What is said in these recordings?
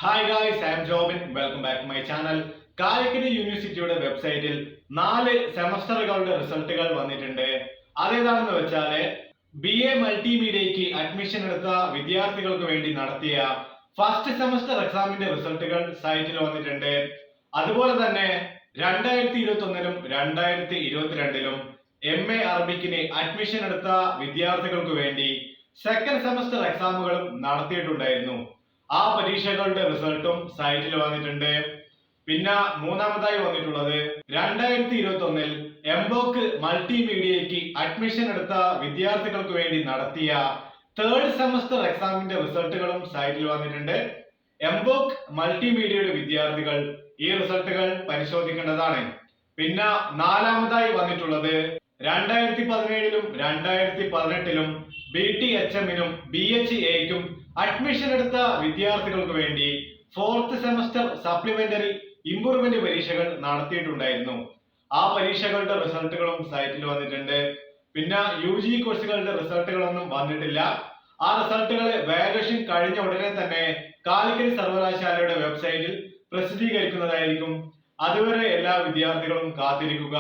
Hi guys, I am Jobin. Welcome back to my channel. Calicut യൂണിവേഴ്സിറ്റിയുടെ വെബ്സൈറ്റിൽ 4 സെമസ്റ്ററുകളുടെ റിസൾട്ടുകൾ വന്നിട്ടുണ്ട്. അതേതാണെന്ന് വെച്ചാല് BA മൾട്ടിമീഡിയയ്ക്ക് അഡ്മിഷൻ എടുത്ത വിദ്യാർത്ഥികൾക്ക് വേണ്ടി നടത്തിയ ഫസ്റ്റ് സെമസ്റ്റർ എക്സാമിന്റെ റിസൾട്ടുകൾ സൈറ്റിൽ വന്നിട്ടുണ്ട്. അതുപോലെ തന്നെ 2021ലും 2022ലും MA അറബിക്കിന് അഡ്മിഷൻ എടുത്ത വിദ്യാർത്ഥികൾക്ക് വേണ്ടി സെക്കൻഡ് സെമസ്റ്റർ എക്സാമുകളും നടത്തിയിട്ടുണ്ടായിരുന്നു. ആ പരീക്ഷകളുടെ റിസൾട്ടും സൈറ്റിൽ വന്നിട്ടുണ്ട്. പിന്നെ മൂന്നാമതായി വന്നിട്ടുള്ളത് 2021ൽ എംബോക്ക് മൾട്ടിമീഡിയയ്ക്ക് അഡ്മിഷൻ എടുത്ത വിദ്യാർത്ഥികൾക്ക് വേണ്ടി നടത്തിയ തേർഡ് സെമസ്റ്റർ എക്സാമിന്റെ റിസൾട്ടുകളും സൈറ്റിൽ വന്നിട്ടുണ്ട്. എംബോക്ക് മൾട്ടിമീഡിയയുടെ വിദ്യാർത്ഥികൾ ഈ റിസൾട്ടുകൾ പരിശോധിക്കേണ്ടതാണ്. പിന്നെ നാലാമതായി വന്നിട്ടുള്ളത് 2017ലും 2018ലും BTHMനും BHAക്കും അഡ്മിഷൻ എടുത്ത വിദ്യാർത്ഥികൾക്ക് വേണ്ടി ഫോർത്ത് സെമസ്റ്റർ സപ്ലിമെന്ററി ഇംപ്രൂവ്മെന്റ് പരീക്ഷകൾ നടത്തിയിട്ടുണ്ടായിരുന്നു. ആ പരീക്ഷകളുടെ റിസൾട്ടുകളും സൈറ്റിൽ വന്നിട്ടുണ്ട്. പിന്നെ UG കോഴ്സുകളുടെ റിസൾട്ടുകളൊന്നും വന്നിട്ടില്ല. ആ റിസൾട്ടുകൾ വാല്യുവേഷൻ കഴിഞ്ഞ ഉടനെ തന്നെ കാലിക്കറ്റ് സർവകലാശാലയുടെ വെബ്സൈറ്റിൽ പ്രസിദ്ധീകരിക്കുന്നതായിരിക്കും. അതുവരെ എല്ലാ വിദ്യാർത്ഥികളും കാത്തിരിക്കുക.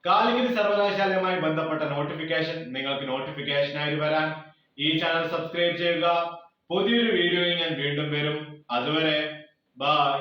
കാലിക്കറ്റ് സർവകലാശാലയുമായി ബന്ധപ്പെട്ട നോട്ടിഫിക്കേഷൻ നിങ്ങൾക്ക് നോട്ടിഫിക്കേഷനായി വരാൻ ഈ ചാനൽ സബ്സ്ക്രൈബ് ചെയ്യുക. പുതിയൊരു വീഡിയോയിൽ ഞാൻ വീണ്ടും വരും. അതുവരെ ബൈ.